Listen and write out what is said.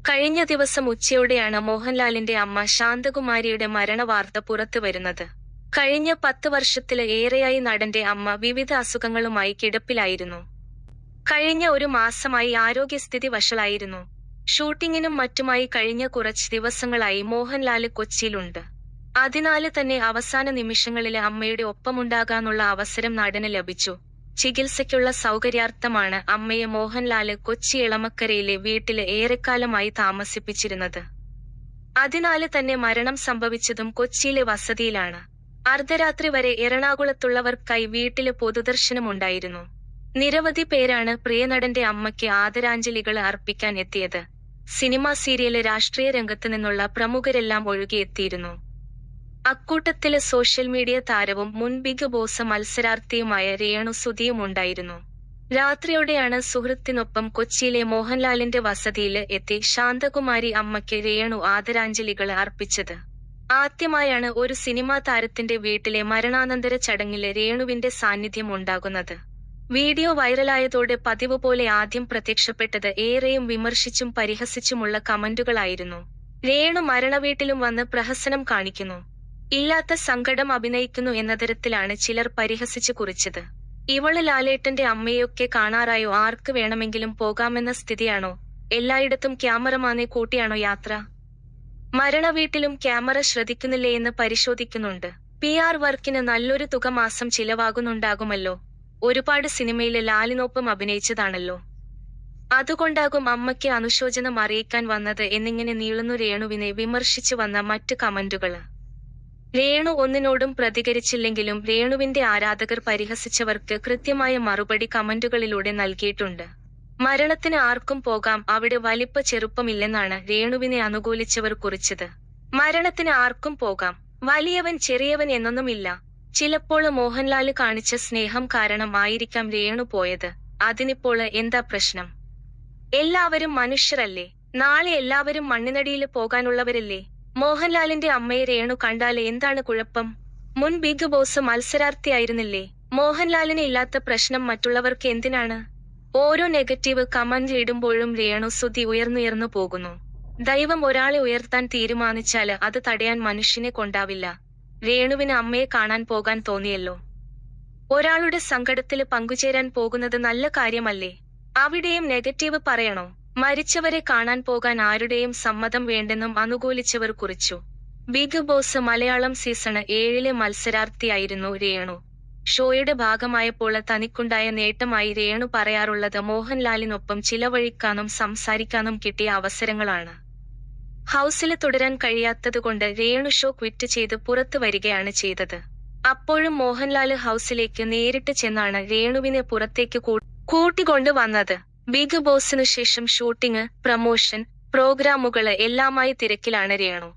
കഴിഞ്ഞ ദിവസം ഉച്ചയോടെയാണ് മോഹൻലാലിന്റെ അമ്മ ശാന്തകുമാരിയുടെ മരണവാർത്ത പുറത്തുവരുന്നത്. കഴിഞ്ഞ 10 വർഷത്തില് ഏറെയായി നടന്റെ അമ്മ വിവിധ അസുഖങ്ങളുമായി കിടപ്പിലായിരുന്നു. കഴിഞ്ഞ ഒരു മാസമായി ആരോഗ്യസ്ഥിതി വഷളായിരുന്നു. ഷൂട്ടിങ്ങിനും മറ്റുമായി കഴിഞ്ഞ കുറച്ച് ദിവസങ്ങളായി മോഹൻലാല് കൊച്ചിയിലുണ്ട്. അതിനാല് തന്നെ അവസാന നിമിഷങ്ങളില് അമ്മയുടെ ഒപ്പമുണ്ടാകാനുള്ള അവസരം നടന് ലഭിച്ചു. ചികിത്സയ്ക്കുള്ള സൗകര്യാർത്ഥമാണ് അമ്മയെ മോഹൻലാല് കൊച്ചി എളമക്കരയിലെ വീട്ടില് ഏറെക്കാലമായി താമസിപ്പിച്ചിരുന്നത്. അതിനാല് തന്നെ മരണം സംഭവിച്ചതും കൊച്ചിയിലെ വസതിയിലാണ്. അർദ്ധരാത്രി വരെ എറണാകുളത്തുള്ളവർക്കായി വീട്ടില് പൊതുദർശനമുണ്ടായിരുന്നു. നിരവധി പേരാണ് പ്രിയനടന്റെ അമ്മയ്ക്ക് ആദരാഞ്ജലികള് അർപ്പിക്കാൻ എത്തിയത്. സിനിമ, സീരിയല്, രാഷ്ട്രീയ രംഗത്ത് നിന്നുള്ള പ്രമുഖരെല്ലാം ഒഴുകിയെത്തിയിരുന്നു. അക്കൂട്ടത്തില് സോഷ്യൽ മീഡിയ താരവും മുൻ ബിഗ് ബോസ് മത്സരാർത്ഥിയുമായ രേണു സുധിയും ഉണ്ടായിരുന്നു. രാത്രിയോടെയാണ് സുഹൃത്തിനൊപ്പം കൊച്ചിയിലെ മോഹൻലാലിന്റെ വസതിയില് എത്തി ശാന്തകുമാരി അമ്മയ്ക്ക് രേണു ആദരാഞ്ജലികള് അർപ്പിച്ചത്. ആദ്യമായാണ് ഒരു സിനിമാ താരത്തിന്റെ വീട്ടിലെ മരണാനന്തര ചടങ്ങില് രേണുവിന്റെ സാന്നിധ്യം ഉണ്ടാകുന്നത്. വീഡിയോ വൈറലായതോടെ പതിവ് പോലെ ആദ്യം പ്രത്യക്ഷപ്പെട്ടത് ഏറെയും വിമർശിച്ചും പരിഹസിച്ചുമുള്ള കമന്റുകളായിരുന്നു. രേണു മരണവീട്ടിലും വന്ന് പ്രഹസനം കാണിക്കുന്നു, ഇല്ലാത്ത സങ്കടം അഭിനയിക്കുന്നു എന്ന തരത്തിലാണ് ചിലർ പരിഹസിച്ചു കുറിച്ചത്. ഇവള് ലാലേട്ടന്റെ അമ്മയൊക്കെ കാണാറായോ? ആർക്ക് വേണമെങ്കിലും പോകാമെന്ന സ്ഥിതിയാണോ? എല്ലായിടത്തും ക്യാമറമാനെ കൂട്ടിയാണോ യാത്ര? മരണവീട്ടിലും ക്യാമറ ശ്രദ്ധിക്കുന്നില്ലേയെന്ന് പരിശോധിക്കുന്നുണ്ട്. PR വർക്കിന് നല്ലൊരു തുക മാസം ചിലവാകുന്നുണ്ടാകുമല്ലോ. ഒരുപാട് സിനിമയില് ലാലിനൊപ്പം അഭിനയിച്ചതാണല്ലോ. അതുകൊണ്ടാകും അമ്മയ്ക്ക് അനുശോചനം അറിയിക്കാൻ വന്നത് എന്നിങ്ങനെ നീളുന്നു രേണുവിനെ വിമർശിച്ചു വന്ന മറ്റ് കമന്റുകള്. രേണു ഒന്നിനോടും പ്രതികരിച്ചില്ലെങ്കിലും രേണുവിന്റെ ആരാധകർ പരിഹസിച്ചവർക്ക് കൃത്യമായ മറുപടി കമന്റുകളിലൂടെ നൽകിയിട്ടുണ്ട്. മരണത്തിന് ആർക്കും പോകാം, അവിടെ വലിപ്പ ചെറുപ്പമില്ലെന്നാണ് രേണുവിനെ അനുകൂലിച്ചവർ കുറിച്ചത്. മരണത്തിന് ആർക്കും പോകാം, വലിയവൻ ചെറിയവൻ എന്നൊന്നുമില്ല. ചിലപ്പോൾ മോഹൻലാല് കാണിച്ച സ്നേഹം കാരണം ആയിരിക്കാം രേണു പോയത്. അതിനിപ്പോൾ എന്താ പ്രശ്നം? എല്ലാവരും മനുഷ്യരല്ലേ? നാളെ എല്ലാവരും മണ്ണിനടിയില് പോകാനുള്ളവരല്ലേ? മോഹൻലാലിന്റെ അമ്മയെ രേണു കണ്ടാല് എന്താണ് കുഴപ്പം? മുൻ ബിഗ് ബോസ് മത്സരാർത്ഥിയായിരുന്നില്ലേ? മോഹൻലാലിന് ഇല്ലാത്ത പ്രശ്നം മറ്റുള്ളവർക്ക് എന്തിനാണ്? ഓരോ നെഗറ്റീവ് കമന്റ് ഇടുമ്പോഴും രേണു സുധി ഉയർന്നുയർന്നു പോകുന്നു. ദൈവം ഒരാളെ ഉയർത്താൻ തീരുമാനിച്ചാല് അത് തടയാൻ മനുഷ്യനെ കൊണ്ടാവില്ല. രേണുവിന് അമ്മയെ കാണാൻ പോകാൻ തോന്നിയല്ലോ. ഒരാളുടെ സങ്കടത്തില് പങ്കുചേരാൻ പോകുന്നത് നല്ല കാര്യമല്ലേ? അവിടെയും നെഗറ്റീവ് പറയണോ? മരിച്ചവരെ കാണാൻ പോകാൻ ആരുടെയും സമ്മതം വേണ്ടെന്നും അനുകൂലിച്ചവർ കുറിച്ചു. ബിഗ് ബോസ് മലയാളം സീസൺ 7 മത്സരാർത്ഥിയായിരുന്നു രേണു. ഷോയുടെ ഭാഗമായപ്പോൾ തനിക്കുണ്ടായ നേട്ടമായി രേണു പറയാറുള്ളത് മോഹൻലാലിനൊപ്പം ചിലവഴിക്കാനും സംസാരിക്കാനും കിട്ടിയ അവസരങ്ങളാണ്. ഹൗസില് തുടരാൻ കഴിയാത്തതുകൊണ്ട് രേണു ഷോ ക്വിറ്റ് ചെയ്ത് പുറത്തു വരികയാണ് ചെയ്തത്. അപ്പോഴും മോഹൻലാല് ഹൗസിലേക്ക് നേരിട്ട് ചെന്നാണ് രേണുവിനെ പുറത്തേക്ക് കൂട്ടിക്കൊണ്ടു വന്നത്. ബിഗ് ബോസിനു ശേഷം ഷൂട്ടിംഗ്, പ്രമോഷൻ, പ്രോഗ്രാമുകള് എല്ലാമായി തിരക്കിലാണ് രേണു.